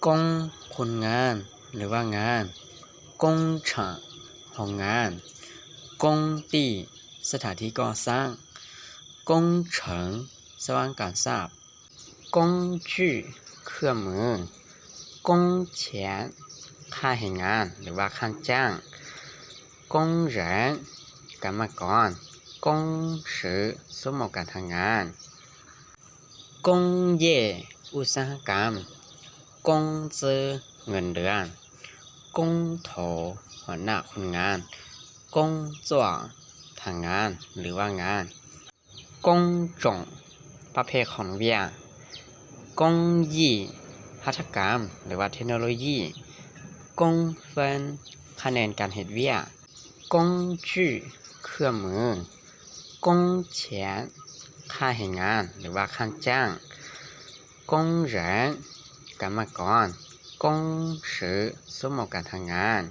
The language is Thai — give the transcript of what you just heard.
กงคนงานหรือว่างานกงเฉิงโรงงานกงตีสถานที่ก่อสร้างกงเฉิงสว่างการทราบกงจื่อเครื่องมือกงเฉียนค่าแรงงานหรือว่าค่าจ้างกงเหรินกรรมกรกงสือสมองการทำงานกงเย่อุตสาหกรรมกงจื้อเงินเดือนกงโถหัวหน้าคนงานกงจ้วงทางงานหรือว่างานกงจงประเภทของเวียกงยี่หัตถกรรมหรือว่าเทคโนโลยีกงเฟินคะแนนการเฮ็ดเวียกงจื่อเครื่องมือกงเฉียนค่าแรงงานหรือว่าค่าจ้างกงเหรินกรรมกรกงสือสมองการทำงาน